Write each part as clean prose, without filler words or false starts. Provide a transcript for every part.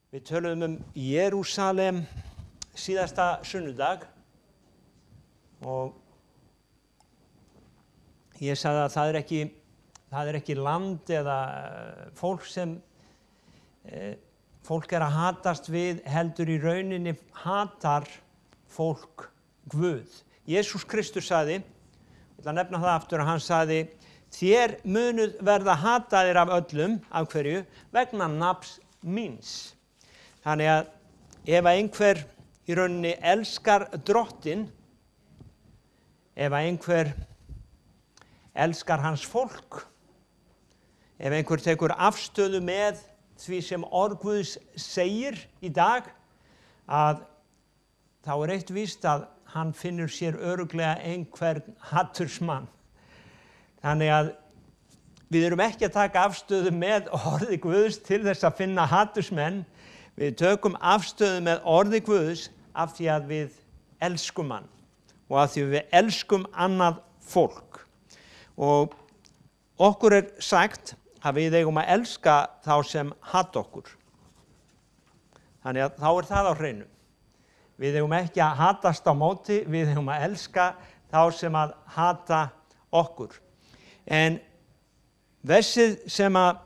Við töluðum Jerúsalem síðasta sunnudag og ég sagði að það er ekki land eða fólk sem fólk að hatast við, heldur í rauninni hatar fólk Guð. Jesús Kristus sagði, ég ætla að nefna það aftur, að hann sagði, þér munuð verða hataðir af öllum, af hverju? Vegna nafns míns. Þannig að ef einhver í rauninni elskar drottinn, ef einhver elskar hans fólk, ef einhver tekur afstöðu með því sem orð Guðs segir í dag, að þá er eitt víst að hann finnur sér örugglega einhvern hatursmann. Þannig að við erum ekki að taka afstöðu með orði Guðs til þess að finna hatursmenn. Við tökum afstöðu með orði Guðs af því að við elskum hann og af því að við elskum annað fólk. Og okkur er sagt að við eigum að elska þá sem hata okkur. Þannig að þá er það á hreinu. Við eigum ekki að hatast á móti, við eigum að elska þá sem að hata okkur. En versið sem að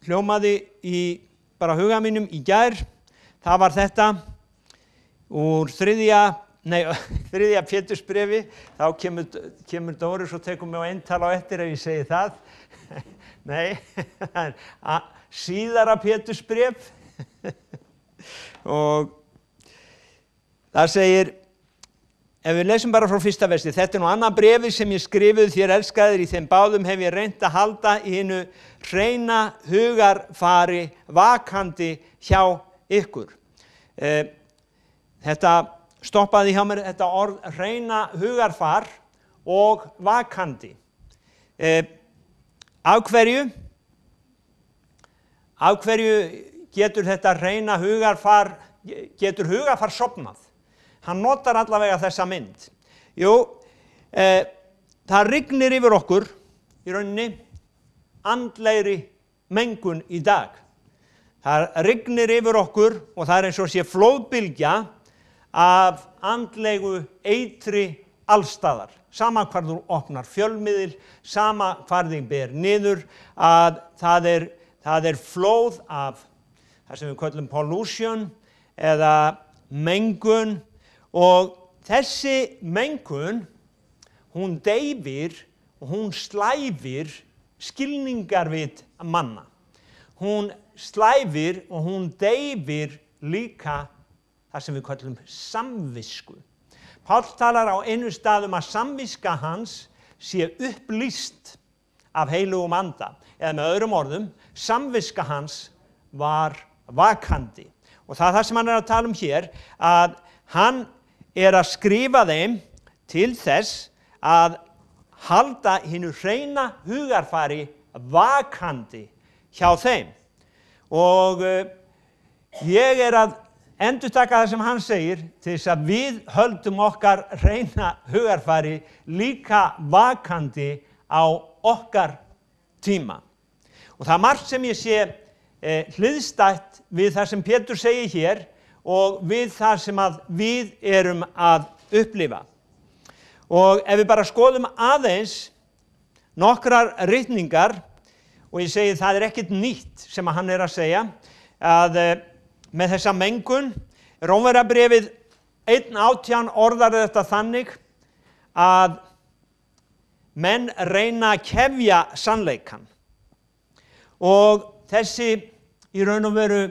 hljómaði í bara huga mínum í gær, það var þetta úr þriðja Pétursbrefi, þá kemur Dóri svo tekur mig á eintal á eftir ef ég segi það. Nei, síðara Pétursbref og það segir, ef við lesum bara frá fyrsta versi, þetta nú annað brefi sem ég skrifuð þér elskaðir, í þeim báðum hef ég reynt að halda í hinu hreina hugarfari vakandi hjá ykkur. Þetta stoppaði hjá mér, þetta orð hreina hugarfar og vakandi. Af hverju getur þetta hreina hugarfar, getur hugarfar sofnað? Hann notar allavega þessa mynd. Jú, það rignir yfir okkur í rauninni andlegri mengun í dag. Það rignir yfir okkur og það er eins og sé flóðbylgja af andlegu eitri allstaðar. Sama hvar þú opnar fjölmiðil, sama hvar þig ber niður, að það er flóð af það sem við köllum pollution eða mengun. Og þessi mengun, hún deyfir og hún slæfir skilningarvit manna. Hún slæfir og hún deyfir líka það sem við kallum samvisku. Páll talar á einu stað að samviska hans sé upplýst af heilugum anda. Eða með öðrum orðum, samviska hans var vakandi. Og það er það sem hann er að tala hér, að hann er að skrifa þeim til þess að halda hinu hreina hugarfari vakandi hjá þeim. Og ég er að endurtaka það sem hann segir til þess að við höldum okkar hreina hugarfari líka vakandi á okkar tíma. Og það er margt sem ég sé hliðstætt við það sem Pétur segir hér og við það sem að við erum að upplifa. Og ef við bara skoðum aðeins nokkrar ritningar, og ég segi það er ekkert nýtt sem að hann er að segja, að með þessa mengun, Rómverjabréfið 1:18 orðar þetta þannig að menn reyna að kefja sannleikann. Og þessi í raun og veru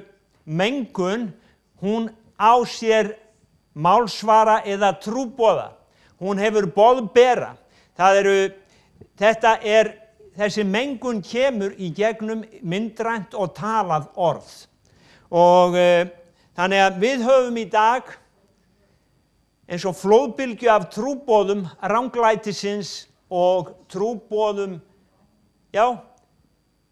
mengun, hún á sér málsvara eða trúboða. Hún hefur boðbera. Þessi mengun kemur í gegnum myndrænt og talað orð. Og þannig að við höfum í dag eins og flóðbylgju af trúboðum ranglætisins og trúboðum,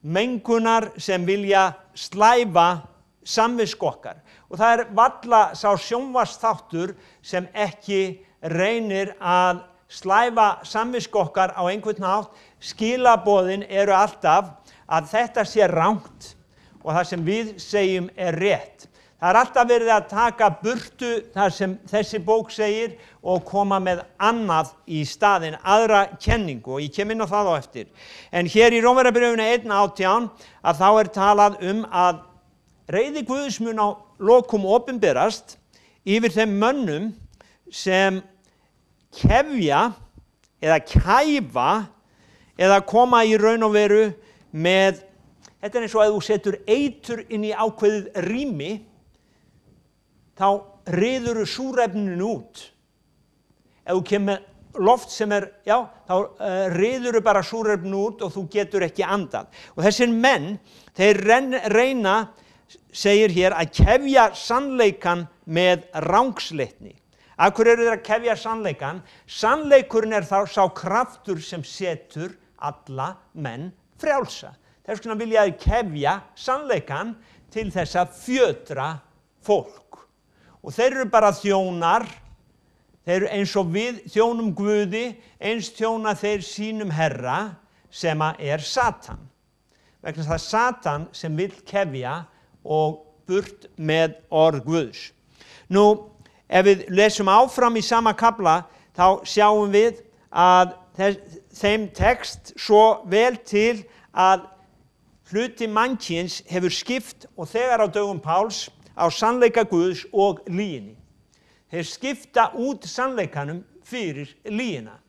mengunar sem vilja slæfa samvisku okkar. Og það er varla sá sjónvarpsþáttur sem ekki reynir að slæfa samvisku okkar á einhvern hátt. Skilaboðin eru alltaf að þetta sé rangt og það sem við segjum rétt. Það alltaf verið að taka burtu það sem þessi bók segir og koma með annað í staðinn, aðra kenningu, og ég kem inn á það á eftir. En hér í Rómverjabréfinu 1:18 að þá talað að reiði Guðs mun á lokum opinberast yfir þeim mönnum sem kefja eða kæfa eða koma í raun og veru með, þetta eins og að þú setur eitur inn í ákveðið rými, þá ryðurðu súrefninu út. Ef þú kemur með loft sem þá ryðurðu bara súrefninu út og þú getur ekki andað. Og þessir menn, þeir reyna, segir hér, að kefja sannleikann með rangsleitni. Af hverju eru þeir að kefja sannleikann? Sannleikurinn þá sá kraftur sem setur alla menn frjálsa. Þess vegna vilja þeir kefja sannleikann til þess að fjötra fólk. Og þeir eru bara þjónar, þeir eru eins og við þjónum Guði, eins þjóna þeir sínum herra sem Satan. Vegna það Satan sem vill kefja og burt með orð Guðs. Nú, ef við lesum áfram í sama kafla, þá sjáum við að þeim tekst svo vel til að hluti mannkyns hefur skipt og þegar á dögum Páls á sannleika Guðs og lyginni. Þeir skipta út sannleikanum fyrir lygina.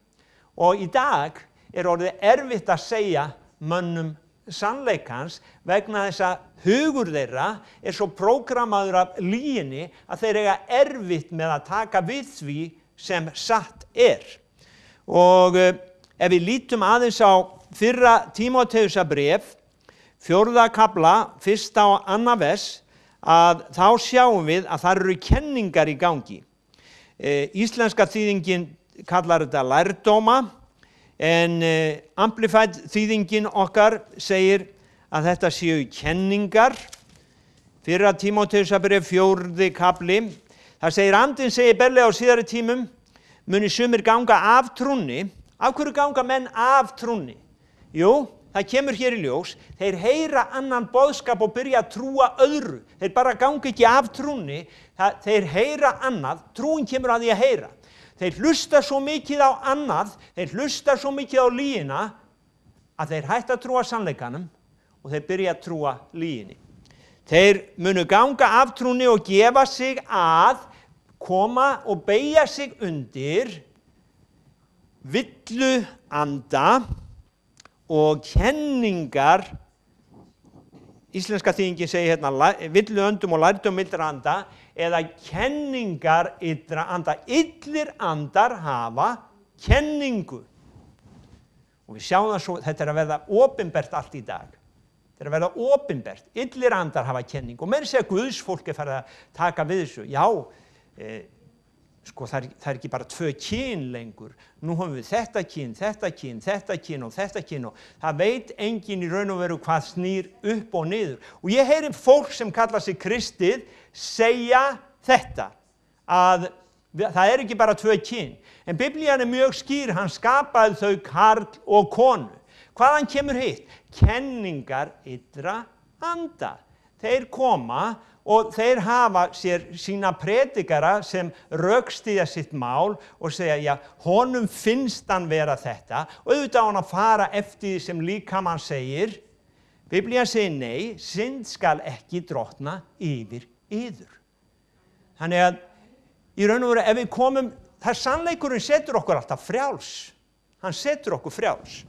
Og í dag orðið erfitt að segja mönnum sannleikans vegna þess að hugur þeirra svo prógramaður af lyginni að þeir eiga erfitt með að taka við því sem satt Og ef við lítum aðeins á fyrra Tímóteusarbréf, 4. kafla, 1. og 2. vers, að þá sjáum við að það eru kenningar í gangi. Íslenska þýðingin kallar þetta lærdóma, en Amplified þýðingin okkar segir að þetta séu kenningar. 1. Tímóteusarbréf 4. kafli. Það segir andinn segir berlega á síðari tímum muni sumir ganga af trúnni. Af hverju ganga menn af trúnni? Jú, það kemur hér í ljós, þeir heyra annan boðskap og byrja að trúa öðru. Þeir bara ganga ekki af trúnni, þeir heyra annað, trúin kemur að því að heyra. Þeir hlusta svo mikið á annað, þeir hlusta svo mikið á lygina að þeir hætta að trúa sannleikanum og þeir byrja að trúa lyginni. Þeir munu ganga af trúnni og gefa sig að koma og beygja sig undir villu anda og kenningar. Íslenska þýðingin segir hérna villu öndum og lærdóm illra anda eða kenningar illra anda. Illir andar hafa kenningu. Og við sjáum það svo, þetta að verða opinbert allt í dag. Þetta að verða opinbert. Illir andar hafa kenningu. Og meira segja Guðsfólk farið að taka við þessu. Já, sko það ekki bara 2 kyn lengur. Nú höfum við þetta kyn, þetta kyn, þetta kyn og þetta kyn og það veit enginn í raun og veru hvað snýr upp og niður. Og ég heyri fólk sem kalla sig kristið segja þetta, að það ekki bara 2 kyn. En Biblían mjög skýr, hann skapaði þau karl og konu. Hvaðan kemur hitt? Kenningar illra anda. Þeir koma og þeir hafa sér sína predikara sem rökstyðja sitt mál og segja, já, honum finnst hann vera þetta og auðvitað á hann að fara eftir því sem líkamann segir. Biblían segir nei, synd skal ekki drottna yfir yður. Þannig að í raun og veru ef við komum, það sannleikurinn setur okkur alltaf frjáls. Hann setur okkur frjáls.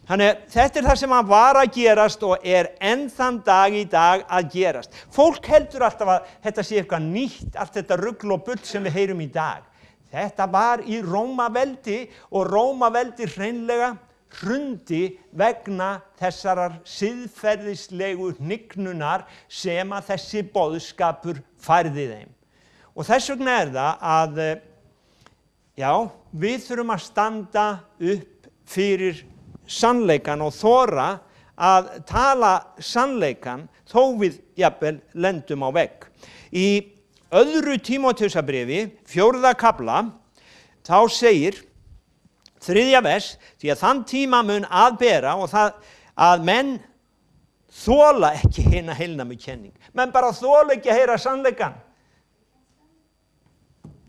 Þannig að þetta það sem hann var að gerast og enn þann dag í dag að gerast. Fólk heldur alltaf að þetta sé eitthvað nýtt, allt þetta rugl og bull sem við heyrum í dag. Þetta var í Rómaveldi og Rómaveldi hreinlega hrundi vegna þessarar siðferðislegu hnignunar sem að þessi boðskapur færði þeim. Og þess vegna það að, já, við þurfum að standa upp fyrir sannleikan og þora að tala sannleikan þó við jafnvel lendum á vegg. Í 2. Tímóteusarbréfi, 4. kafla, þá segir 3. vers, því að þann tíma mun aðbera og það að menn þola ekki hina heilnæmu kenning. Menn bara þola ekki að heyra sannleikann.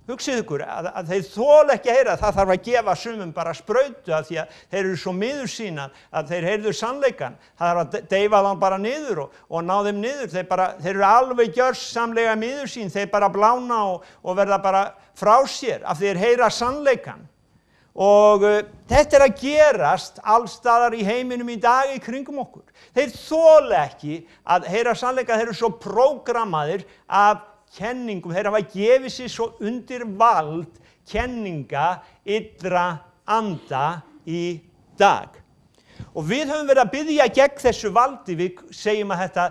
Hugsið ykkur að þeir þola ekki að heyra, það þarf að gefa sumum bara sprautu af því að þeir eru svo miður sína að þeir heyrðu sannleikann. Það þarf að deyfa þá bara niður og ná þeim niður. Þeir eru alveg gjörsamlega miður sín, þeir bara blána og verða bara frá sér af því þeir heyra sannleikann. Og þetta að gerast allstaðar í heiminum í dag í kringum okkur. Þeir þola ekki að heyra sannleikann, þeir eru svo prógrammaðir af kenningum, þeir hafa gefið sér svo undir vald kenninga illra anda í dag. Og við höfum verið að biðja gegn þessu valdi, við segjum að þetta,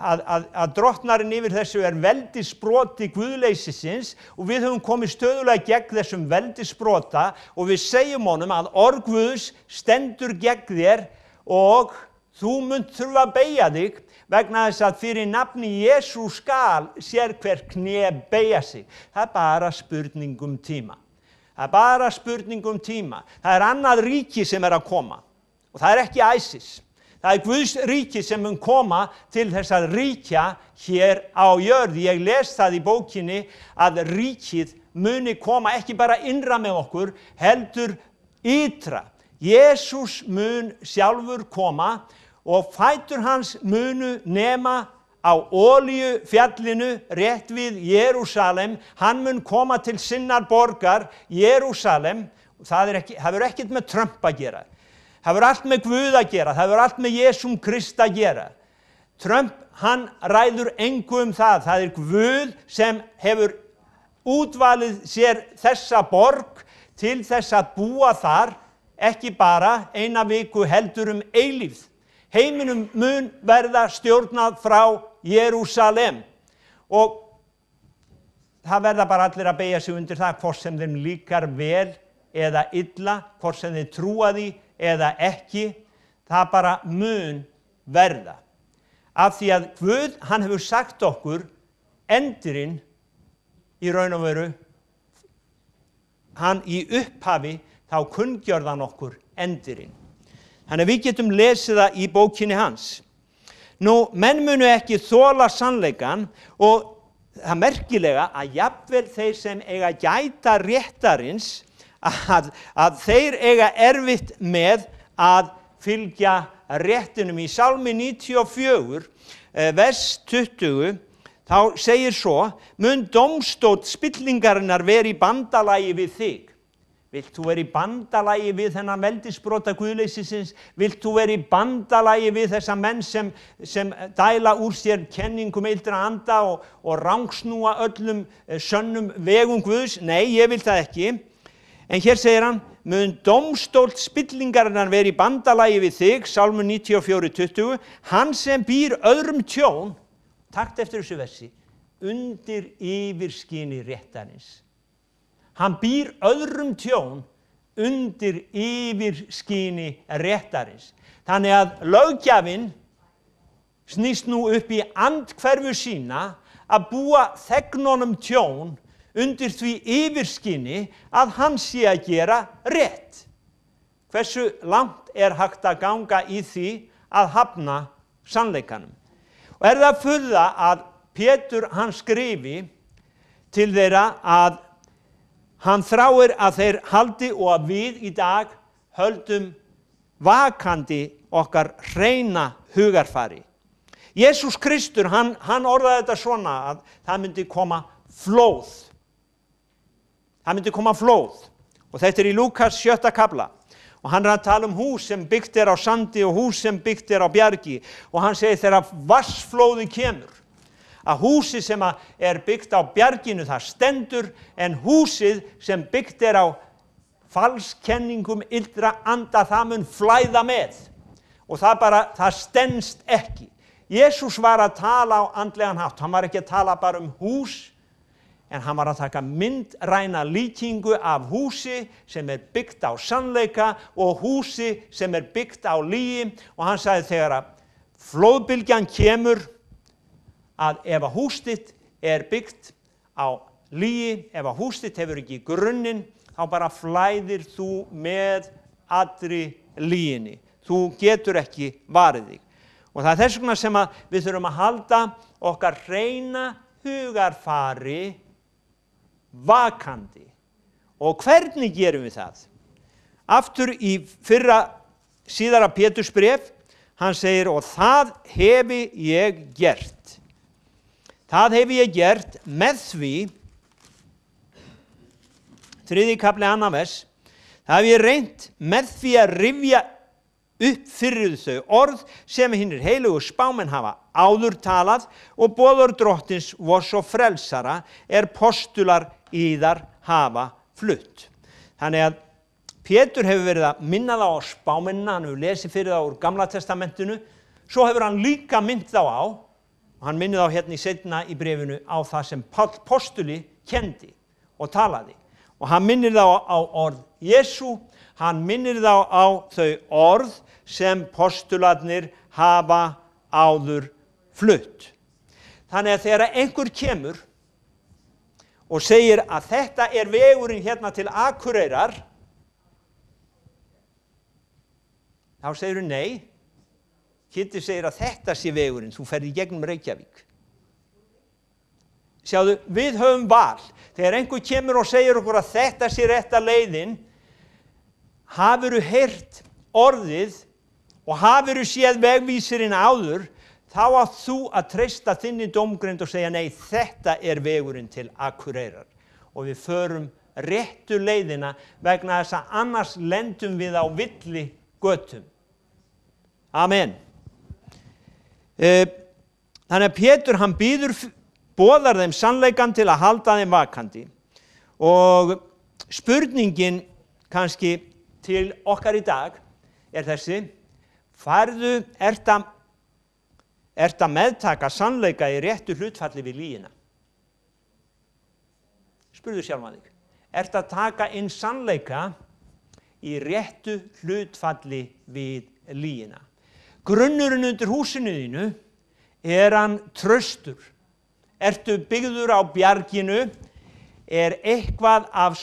að drottnarinn yfir þessu veldissproti guðleysisins og við höfum komið stöðulega gegn þessum veldissprota og við segjum honum að orð Guðs stendur gegn þér og þú munt þurfa að beygja þig vegna þess að fyrir nafni Jesú skal sér hver kné beygja sig. Það bara spurning tíma. Það bara spurning tíma. Það annað ríki sem að koma og það ekki ISIS. Það Guðs ríki sem mun koma til þess að ríkja hér á jörð. Ég les það í bókinni að ríkið muni koma ekki bara innra með okkur, heldur ytra. Jesús mun sjálfur koma og fætur hans munu nema á Olíufjallinu rétt við Jerúsalem. Hann mun koma til sinnar borgar, Jerúsalem. Það hefur ekkert með Trump að gera. Það hefur allt með Guð að gera. Það hefur allt með Jesúm Krist að gera. Trump, hann ræður engu það. Það Guð sem hefur útvalið sér þessa borg til þess að búa þar, ekki bara eina viku heldur eilífð. Heiminum mun verða stjórnað frá Jerúsalem og það verða bara allir að beygja sig undir það, hvort sem þeim líkar vel eða illa, hvort sem þeir trúa því eða ekki, það bara mun verða. Af því að Guð, hann hefur sagt okkur endirinn í raun og veru, hann í upphafi þá kunngjörðan okkur endirinn. Þannig að við getum lesið það í bókinni hans. Nú, menn munu ekki þola sannleikann og það merkilega að jafnvel þeir sem eiga gæta réttarins að þeir eiga erfitt með að fylgja réttinum. Í Sálmi 94, vers 20, þá segir svo, mun dómstóll spillingarinnar veri í bandalagi við þig. Vilt þú vera í bandalagi við þennan veldissprota guðleysisins? Vilt þú vera í bandalagi við þessa menn sem dæla úr sér kenningum illra anda og rangsnúa öllum sönnum vegum Guðs? Nei, ég vil það ekki. En hér segir hann, mun dómstóll spillingarinnar vera í bandalagi við þig, Sálmur 94:20, hann sem býr öðrum tjón, takt eftir þessu versi, undir yfirskini réttarins. Hann býr öðrum tjón undir yfirskini réttarins. Þannig að löggjafinn snýst nú upp í andhverfu sína að búa þegnunum tjón undir því yfirskini að hann sé að gera rétt. Hversu langt hægt að ganga í því að hafna sannleikanum? Og það furða að Pétur hann skrifi til þeirra að hann þráir að þeir haldi og að við í dag höldum vakandi okkar hreina hugarfari. Jesús Kristur, hann orðaði þetta svona að það myndi koma flóð. Það myndi koma flóð. Og þetta í Lúkas 7. kafla. Og hann að tala hús sem byggt á sandi og hús sem byggt á bjargi. Og hann segir þegar vatnsflóði kemur, að húsið sem byggt á bjarginu það stendur, en húsið sem byggt á falskenningum illra anda það mun flæða með. Og það stenst ekki. Jesús var að tala á andlegan hátt. Hann var ekki að tala bara hús, en hann var að taka myndræna líkingu af húsi sem byggt á sannleika og húsi sem byggt á lygi. Og hann sagði þegar að flóðbylgjan kemur, að ef að hús þitt byggt á lygi, ef að hús þitt hefur ekki grunninn, þá bara flæðir þú með allri lyginni. Þú getur ekki varið þig. Og það þess vegna sem við þurfum að halda okkar hreina hugarfari vakandi. Og hvernig gerum við það? Aftur í síðara Pétursbréf, hann segir, og það hefi ég gert. Það hefi ég gert með því, 3. kafli 2. vers, það hefi ég reynt með því að rifja upp fyrir þau orð sem hinir heilugu spámenn hafa áður talað og boðorð drottins vors og frelsara postular yðar hafa flutt. Þannig að Pétur hefur verið að minna þá á spámennina, hann hefur lesið fyrir þá úr Gamla testamentinu, svo hefur hann líka minnt þá á, og hann minnið þá hérna seinna í bréfinu á það sem Páll postuli kendi og talaði. Og hann minnir þá á orð Jesú, hann minnir þá á þau orð sem postularnir hafa áður flutt. Þannig að þegar einhver kemur og segir að þetta vegurinn hérna til Akureyrar, þá segir nei. Kitty segir að þetta sé vegurinn, þú ferð í gegnum Reykjavík. Sjáðu, við höfum val. Þegar einhver kemur og segir okkur að þetta sé rétta leiðin, hafirðu heyrt orðið og hafirðu séð vegvísirinn áður, þá átt þú að treysta þinni dómgreind og segja nei, þetta vegurinn til Akureyrar. Og við förum réttu leiðina vegna þess að annars lendum við á villi götum. Amen. Þannig að Pétur hann boðar þeim sannleikann til að halda þeim vakandi. Og spurningin kannski til okkar í dag þessi: ert að meðtaka sannleika í réttu hlutfalli við lygina? Spurðu sjálfan þig. Ert að taka inn sannleika í réttu hlutfalli við lygina? Grunnurinn undir húsinu þínu, hann traustur? Ertu byggður á bjarginu? Eitthvað af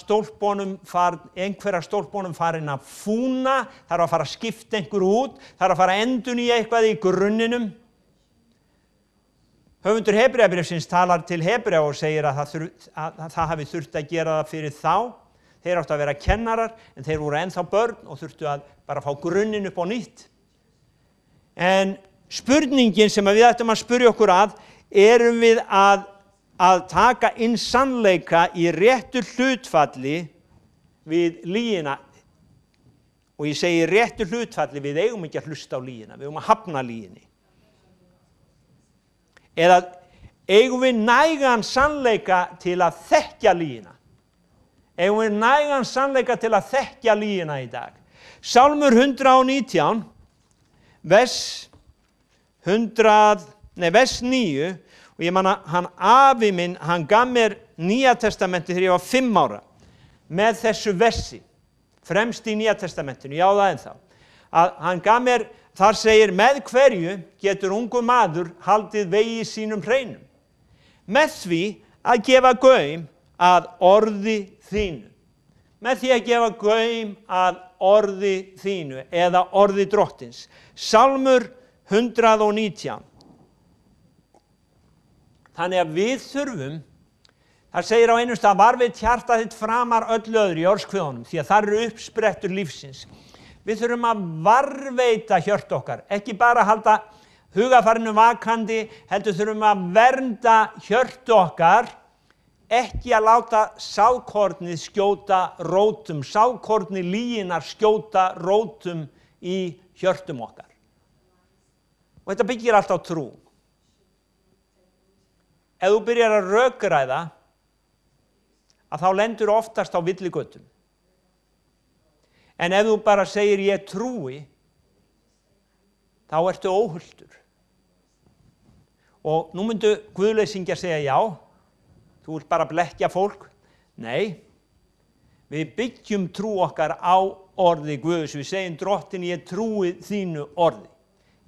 einhverja stólpunum farin að fúna? Þarf að fara að skipta einhver út? Þarf að fara að endurnýja eitthvað í grunninum? Höfundur Hebreabréfsins talar til Hebrea og segir að það hafi þurft að gera það fyrir þá. Þeir áttu að vera kennarar, en þeir voru ennþá börn og þurftu að bara fá grunnin upp á nýtt. En spurningin sem við ættum að spyrja okkur erum við að taka inn sannleika í réttu hlutfalli við lygina? Og ég segi réttu hlutfalli, við eigum ekki að hlusta á lygina, við eigum að hafna lyginni. Eða eigum við nægan sannleika til að þekkja lygina? Eigum við nægan sannleika til að þekkja lygina í dag? Sálmur 119, vers 9, og ég man að hann afi minn, hann gaf mér Nýja testamentið þegar ég var 5 ára, með þessu versi, fremst í Nýja testamentinu, já það ennþá. Hann gaf mér, þar segir, með hverju getur ungur maður haldið vegi sínum hreinum? Með því að gefa gaum að orði þínu. Með því að gefa gaum að orði þínu, eða orði drottins. Sálmur 119. Þannig að við þurfum, það segir á einum stað, varðveit hjarta þitt framar öllu öðru í orðskviðunum, því að það uppsprettur lífsins. Við þurfum að varðveita hjört okkar, ekki bara halda hugafarinu vakandi, heldur þurfum að vernda hjört okkar, ekki að láta sáðkornið skjóta rótum, sáðkornið lyginnar skjóta rótum í hjörtum okkar. Og þetta byggir allt á trú. Ef þú byrjar að rökræða, þá lendur oftast á villigötum. En ef þú bara segir ég trúi, þá ertu óhulltur. Og nú myndu guðleysingjar segja já, þú vilt bara blekkja fólk. Nei, við byggjum trú okkar á orði Guðs. Við segjum drottin, ég trúi þínu orði.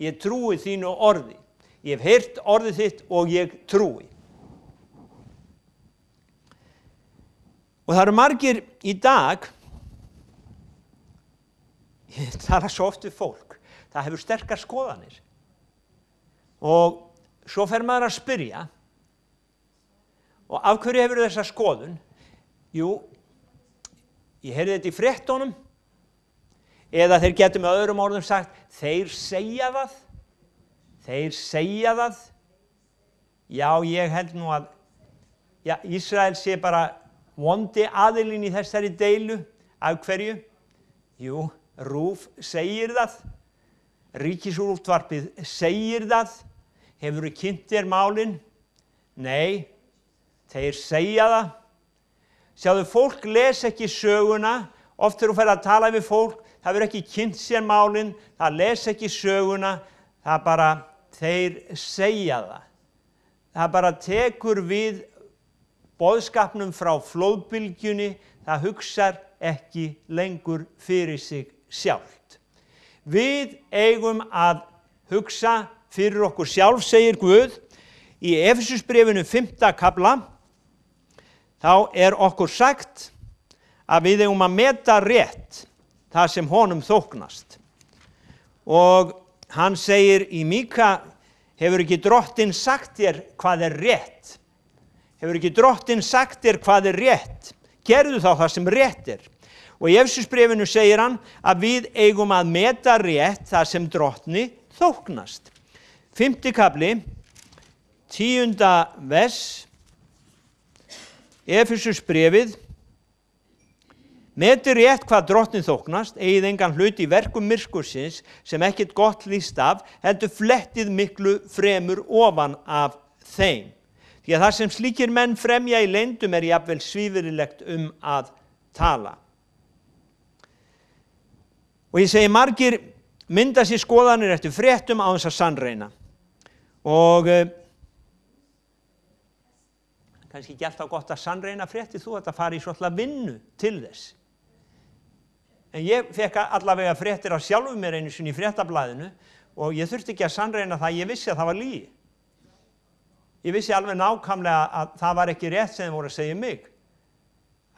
Ég trúi þínu orði. Ég hef heyrt orðið þitt og ég trúi. Og það eru margir í dag, ég tala svo oft við fólk, það hefur sterkar skoðanir. Og svo fer maður að spyrja, og af hverju hefur þessa skoðun? Jú, ég heyrði þetta í fréttunum, eða þeir getur með öðrum orðum sagt, þeir segja það. Já, ég held nú að Ísrael sé bara vondi aðilinn í þessari deilu. Af hverju? Jú, RÚV segir það, Ríkisútvarpið segir það. Hefurðu kynnt þér málin? Nei, þeir segja það. Sjáðu, fólk les ekki söguna. Oft þegar þú fer að tala við fólk, það verður ekki kynnt sér málin, það les ekki söguna, það bara, þeir segja það. Það bara tekur við boðskapnum frá flóðbylgjunni, það hugsar ekki lengur fyrir sig sjálft. Við eigum að hugsa fyrir okkur sjálf, segir Guð. Í Efesusbréfinu 5. kafla, þá okkur sagt að við eigum að meta rétt það sem honum þóknast. Og hann segir í Míka, hefur ekki drottinn sagt þér hvað rétt? Hefur ekki drottinn sagt þér hvað rétt? Gerðu þá það sem rétt Og í Efesusbréfinu segir hann að við eigum að meta rétt það sem drottni þóknast. 5. kafli, 10. vers, Efesusbréfið, meti rétt hvað drottni þóknast, eigið engan hlut í verkum myrkursins sem ekkert gott líst af, heldur flettið miklu fremur ofan af þeim. Því að það sem slíkir menn fremja í leyndum jafnvel svívirðilegt að tala. Og ég segi, margir mynda sér skoðanir eftir fréttum á þess að sannreyna. Og kannski ekki alltaf gott að sannreyna fréttir, þú ert að fara í svolítið vinnu til þess. En ég fekk allavega fréttir af sjálfum mér einu sinni í fréttablaðinu og ég þurfti ekki að sannreyna það, ég vissi að það var lygi. Ég vissi alveg nákvæmlega að það var ekki rétt sem þeir voru að segja mig.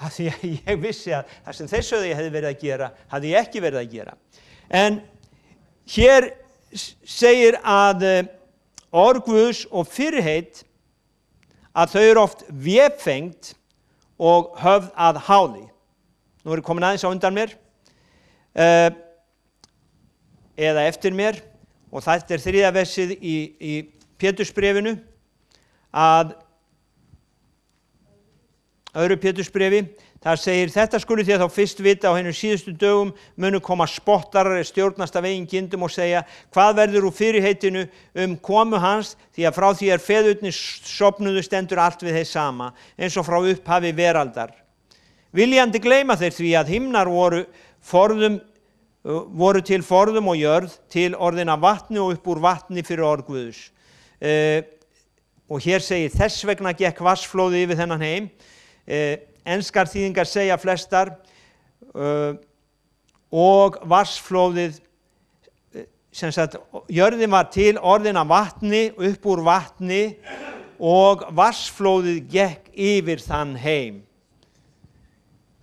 Af því að ég vissi að það sem þeir sögðu ég hefði verið að gera, hafði ég ekki verið að gera. En hér segir að orð Guðs og fyrirheit að þau oft vefengt og höfð að háði. Nú ég komin aðeins á undan mér, eða eftir mér, og þetta 3. versið í Pétursbréfinu, að öðru Pétursbréfi, þar segir, þetta skulu þér þá fyrst vita á hinum síðustu dögum munu koma spottarar stjórnast af eigin gindum og segja, hvað verður úr fyrirheitinu komu hans, því að frá því feðurnir sofnuðu stendur allt við þeir sama, eins og frá upphafi veraldar. Viljandi gleyma þeir því að himnar voru til forðum og jörð, til orðina vatni og upp úr vatni fyrir orð Guðs. Og hér segir, þess vegna gekk vatnsflóði yfir þennan heim. Enskar þýðingar segja flestar og vatnsflóðið, sem sagt, jörðin var til orðina vatni, upp úr vatni og vatnsflóðið gekk yfir þann heim.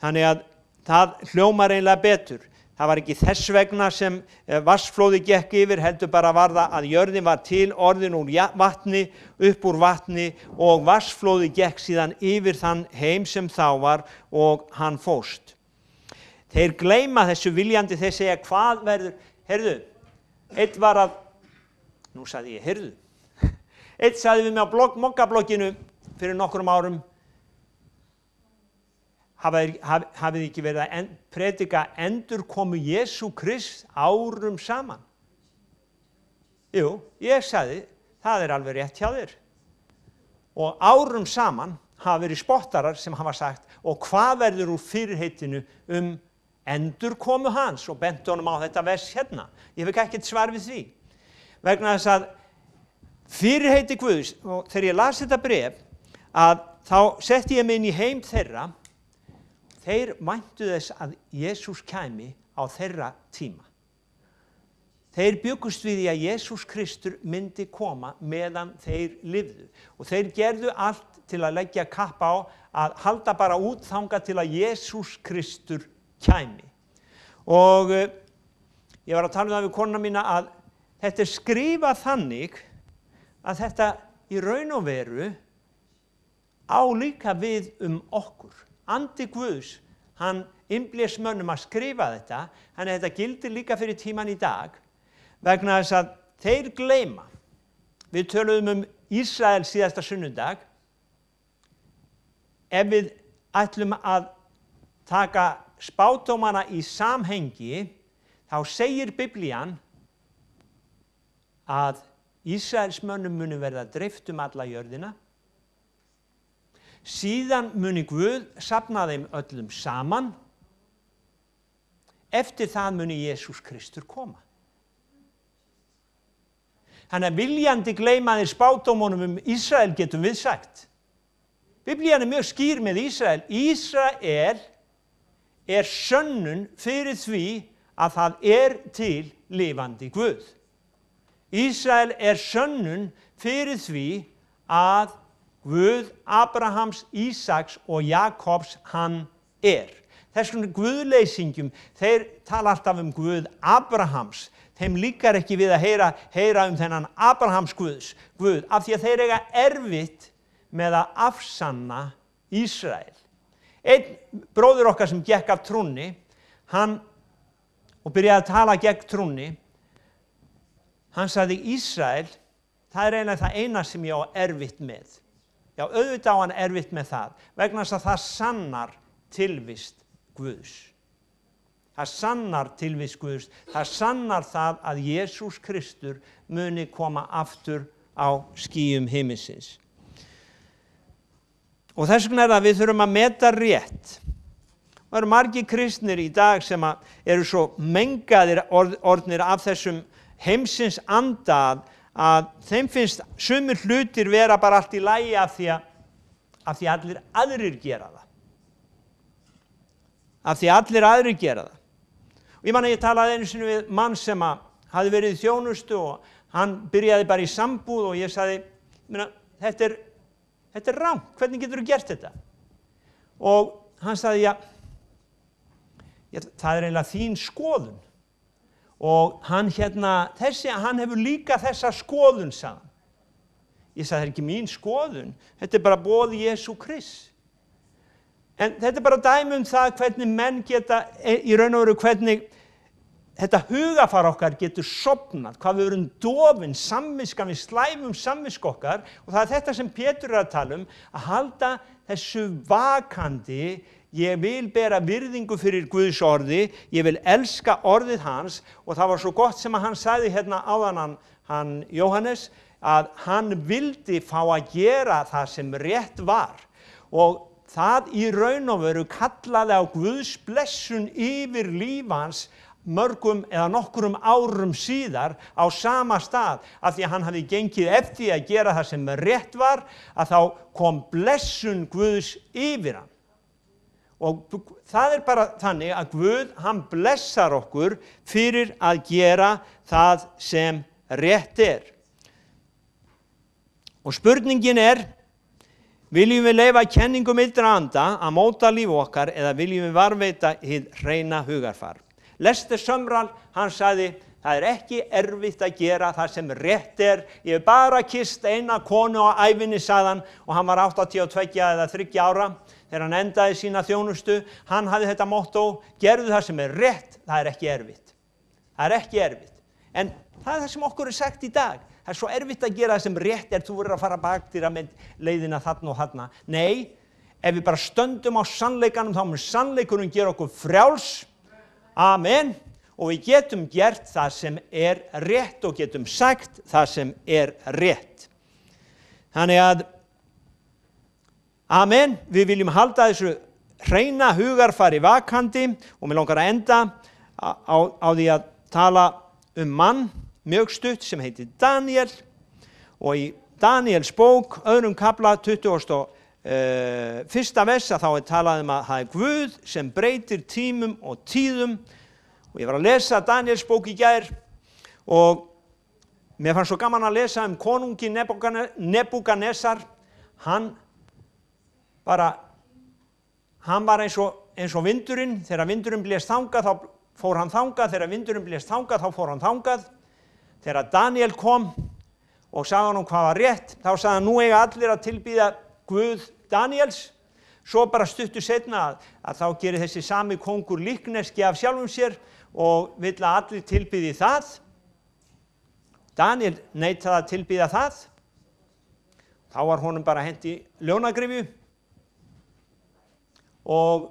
Þannig að það hljómar eiginlega betur. Það var ekki þess vegna sem vatnsflóðið gekk yfir, heldur bara var það að jörðin var til orðin úr vatni, upp úr vatni og vatnsflóðið gekk síðan yfir þann heim sem þá var og hann fórst. Þeir gleyma þessu viljandi, þeir segja hvað verður, heyrðu, eitt var að, nú sagði ég, heyrðu, eitt sagði við mig á mokkablogginu fyrir nokkrum árum, hafið ekki verið að predika endurkomu Jesú Krist árum saman? Jú, ég sagði, það alveg rétt hjá þér. Og árum saman hafa verið spottarar sem hafa sagt, og hvað verður úr fyrirheitinu endurkomu hans? Og bent honum á þetta vers hérna. Ég fekk ekkert svar við því. Vegna þess að fyrirheiti Guðs, og þegar ég las þetta bréf, að þá setti ég mig inn í heim þeirra. Þeir væntu þess að Jesús kæmi á þeirra tíma. Þeir bjuggust við því að Jesús Kristur myndi koma meðan þeir lifðu. Og þeir gerðu allt til að leggja kapp á að halda bara út þangað til að Jesús Kristur kæmi. Og ég var að tala um það við konuna mína að þetta skrifað þannig að þetta í raun og veru á líka við okkur. Andi Guðs, hann innblés mönnum að skrifa þetta, þannig að þetta gildir líka fyrir tíman í dag, vegna þess að þeir gleyma. Við töluðum Ísrael síðasta sunnudag. Ef við ætlum að taka spádómana í samhengi, þá segir Biblían að Ísraelsmönnum muni verða dreift alla jörðina. Síðan muni Guð safna þeim öllum saman. Eftir það muni Jesús Kristur koma. Þannig að viljandi gleyma þeir spádómunum Ísrael getum við sagt. Biblían mjög skýr með Ísrael. Ísrael sönnun fyrir því að það til lifandi Guð. Ísrael sönnun fyrir því að Guð Abrahams, Ísaks og Jakobs hann Þessum guðleysingjum, þeir tala alltaf Guð Abrahams. Þeim líkar ekki við að heyra þennan Abrahams Guð, af því að þeir eiga erfitt með að afsanna Ísrael. Einn bróðir okkar sem gekk af trúnni, hann og byrjaði að tala gegn trúnni, hann sagði Ísrael, það eiginlega það eina sem ég á erfitt með. Já, auðvitað á hann erfitt með það, vegna þess að það sannar tilvist Guðs. Það sannar tilvist Guðs, það sannar það að Jesús Kristur muni koma aftur á skýjum himinsins. Og þess vegna það við þurfum að meta rétt. Það eru margir kristnir í dag sem eru svo mengaðir orðnir af þessum heimsins anda að þeim finnst sumir hlutir vera bara allt í lagi af því allir aðrir gera það. Af því allir aðrir gera það. Og ég man að ég talaði einu sinni við mann sem hafði verið í þjónustu og hann byrjaði bara í sambúð og ég sagði, þetta er rangt, hvernig getur þú gert þetta? Og hann sagði, það eiginlega þín skoðun. Og hann hann hefur líka þessa skoðun, sagði hann. Ég sagði, það er ekki mín skoðun, þetta er bara boð Jesú Krists. En þetta er bara dæmi það hvernig menn geta, í raun og veru hvernig þetta hugafar okkar getur sofnað, hvað við erum dofin, samviskan, við slæmum samvisku okkar og það er þetta sem Pétur að tala að halda þessu vakandi. Ég vil bera virðingu fyrir Guðs orði, ég vil elska orðið hans og það var svo gott sem hann sagði áðan hann Jóhannes að hann vildi fá að gera það sem rétt var og það í raun og veru kallaði á Guðs blessun yfir líf hans mörgum eða nokkrum árum síðar á sama stað af því að hann hafði gengið eftir að gera það sem rétt var að þá kom blessun Guðs yfir hann. Og það bara þannig að Guð, hann blessar okkur fyrir að gera það sem rétt Og spurningin viljum við leyfa kenningum illra anda að móta líf okkar eða viljum við varðveita hið hreina hugarfar? Lester Sumrall, hann sagði, það ekki erfitt að gera það sem rétt ég hef bara kysst eina konu á ævinni, sagði hann, og hann var 82 eða 30 ára. Þegar hann endaði sína þjónustu, hann hafði þetta motto, gerðu það sem rétt, það ekki erfitt. Það ekki erfitt. En það það sem okkur sagt í dag. Það svo erfitt að gera það sem rétt þú verður að fara bakdýra með leiðina þarna og þarna. Nei, ef við bara stöndum á sannleikanum, þá mun sannleikurinn gera okkur frjáls. Amen. Og við getum gert það sem rétt og getum sagt það sem rétt. Þannig að Amen, við viljum halda þessu hreina hugarfari vakandi og mér langar að enda á því að tala mann mjög stutt sem heitir Daniel og í Daniels bók, öðrum kafla 21. vers þá talað að það Guð sem breytir tímum og tíðum og ég var að lesa Daniels bók í gær og mér fannst svo gaman að lesa konungi Nebúkadnesar. Hann var eins og vindurinn, þegar vindurinn blést þangað þá fór hann þangað, þegar vindurinn blést þangað þá fór hann þangað. Þegar Daniel kom og sagði honum hvað var rétt, þá sagði hann, nú eiga allir að tilbýða Guð Daniels. Svo bara stuttu seinna að þá gerir þessi sami kóngur líkneski af sjálfum sér og vill að allir tilbýði það. Daniel neitaði að tilbýða það. Þá var honum bara hent í ljónagrifju og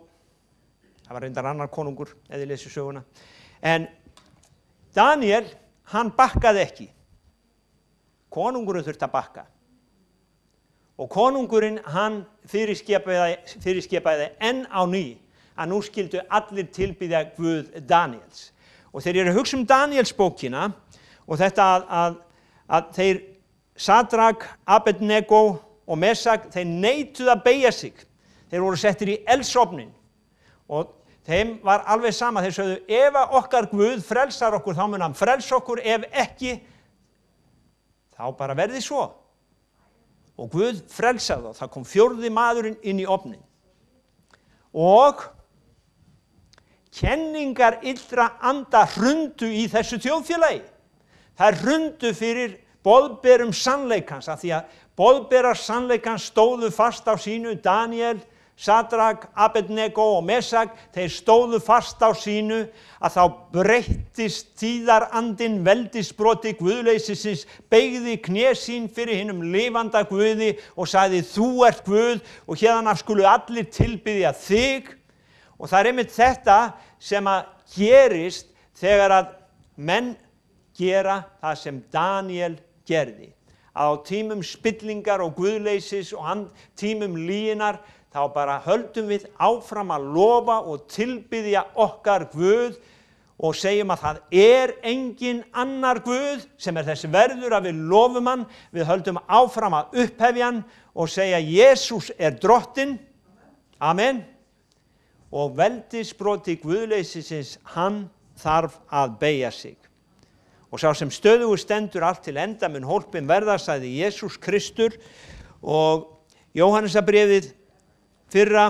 það var reyndar annar konungur, eða ég lesi söguna. En Daniel, hann bakkaði ekki. Konungurinn þurfti að bakka. Og konungurinn, hann fyrirskipaði enn á ný að nú skildu allir tilbýða Guð Daniels. Og þegar ég er að hugsa Daniels bókina og þetta að þeir Sadrak, Abednego og Mesak, þeir neituðu að beygja sig. Þeir voru settir í eldsofninn og þeim var alveg sama. Þeir sögðu, ef okkar Guð frelsar okkur, þá mun hann frelsa okkur, ef ekki, þá bara verði svo. Og Guð frelsaði þá. Það kom 4. maðurinn inn í ofnin. Og kenningar illra anda hrundu í þessu þjóðfélagi. Það hrundu fyrir boðberum sannleikans, af því að boðberar sannleikans stóðu fast á sínu. Daniel, Sadrak, Abednego og Mesak, þeir stóðu fast á sínu, að þá breyttist tíðarandinn veldisbroti guðleysisins, beygði kné sín fyrir hinum lifanda Guði og sagði, þú ert Guð og héðan af skulu allir tilbiðja þig. Og það einmitt þetta sem að gerist þegar að menn gera það sem Daniel gerði. Að á tímum spillingar og guðleysis og tímum lyginnar, þá bara höldum við áfram að lofa og tilbiðja okkar Guð og segjum að það er engin annar Guð sem er þess verður að við lofum hann. Við höldum áfram að upphefja hann og segja Jesús er drottinn. Amen. Og veldisbroti guðleysisins, hann þarf að beygja sig. Og sá sem stöðugur stendur allt til enda mun hólpinn verða, sagði Jesús Kristur. Og Jóhannesarbréfið fyrra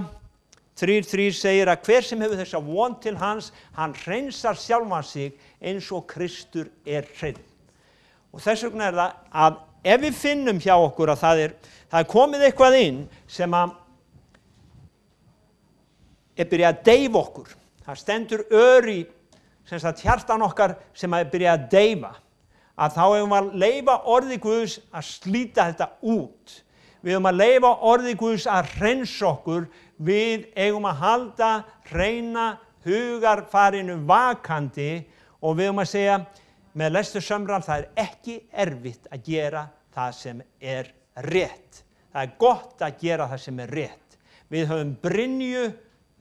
3:3 segir að hver sem hefur þessa von til hans, hann hreinsar sjálfan sig eins og Kristur er hreinn. Og þess vegna er það að ef við finnum hjá okkur að það er komið eitthvað inn sem að er byrjað að deyfa okkur. Það stendur í hjartan okkar sem að byrja að deyfa. Að þá eigum að leyfa orði Guðs að slíta þetta út. Við eigum að leyfa orði Guðs að hreinsa okkur. Við eigum að halda hreina hugarfarinu vakandi og við eigum að segja með Lester Sumrall, það er ekki erfitt að gera það sem er rétt. Það er gott að gera það sem er rétt. Við höfum brynju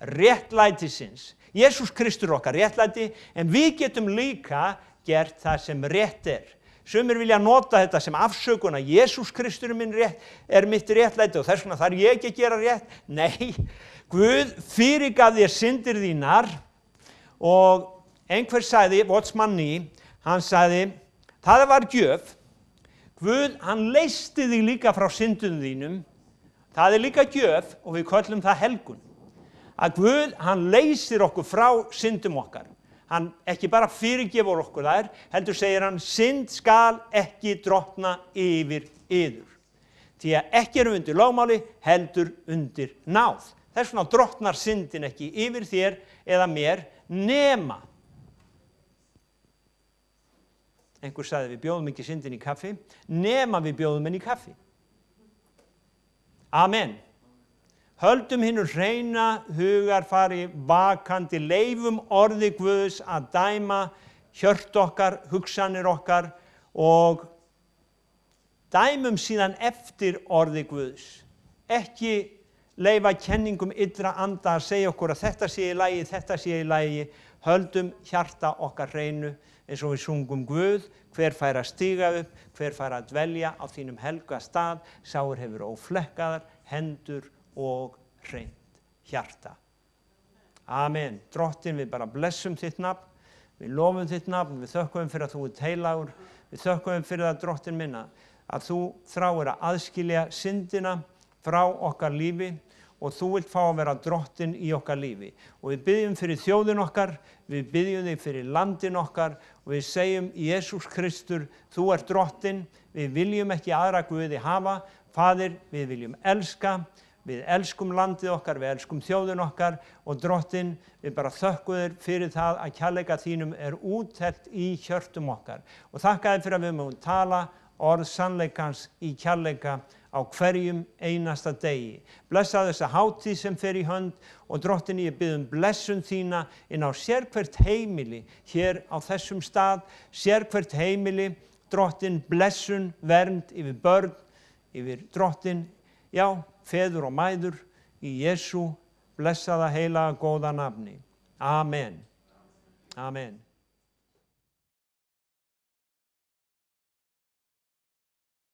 réttlætisins. Jesús Kristur okkar réttlæti, en við getum líka gert það sem rétt er. Sumir vilja nota þetta sem afsökun að Jesús Kristur er mitt réttlæti og þess vegna þarf ég ekki að gera rétt. Nei, Guð fyrirgaf þér syndir þínar og einhver sagði, Watchman Nee, hann sagði, það var gjöf. Guð, hann leysti þig líka frá syndum þínum. Það er líka gjöf og við köllum það helgun. Að Guð, hann leysir okkur frá syndum okkar. Hann ekki bara fyrirgefur okkur þær, heldur segir hann, synd skal ekki drottna yfir yður. Því að ekki erum undir lögmáli, heldur undir náð. Þess vegna drottnar syndin ekki yfir þér eða mér nema. Einhver sagði við bjóðum ekki syndin í kaffi, nema við bjóðum henni í kaffi. Amen. Höldum hinur hreina hugarfari vakandi, leifum orði Guðs að dæma hjört okkar, hugsanir okkar og dæmum síðan eftir orði Guðs. Ekki leyfa kenningum illra anda að segja okkur að þetta sé í lagi, þetta sé í lagi. Höldum hjarta okkar hreinu eins og við sungum Guð, hver fær að stíga upp, hver fær að dvelja á þínum helga stað, sáir hefur óflekkaðar hendur og hreint hjarta. Amen. Drottinn, við bara blessum þitt nafn, við lofum þitt nafn, við þökkum fyrir að þú ert heilagur, við þökkum fyrir það, Drottinn minna, að þú þráir að aðskilja syndina frá okkar lífi og þú vilt fá að vera drottinn í okkar lífi. Og við byggjum fyrir þjóðin okkar, við byggjum þig fyrir landin okkar og við segjum Jesús Kristur, þú ert drottinn, við viljum ekki aðra guði hafa. Faðir, við viljum elska, við elskum landið okkar, við elskum þjóðin okkar og Drottinn, við bara þökkum þér fyrir það að kærleika þínum úthellt í hjörtum okkar. Og þakka þér fyrir að við mögum tala orð sannleikans í kærleika á hverjum einasta degi. Blessa þessa hátíð sem fer í hönd og Drottinn, ég bið blessun þína inn á sérhvert heimili hér á þessum stað, sérhvert heimili, Drottinn, blessun, vernd yfir börn, yfir Drottinn, já, feður og mæður, í Jesú blessaða heilaga góða nafni. Amen. Amen.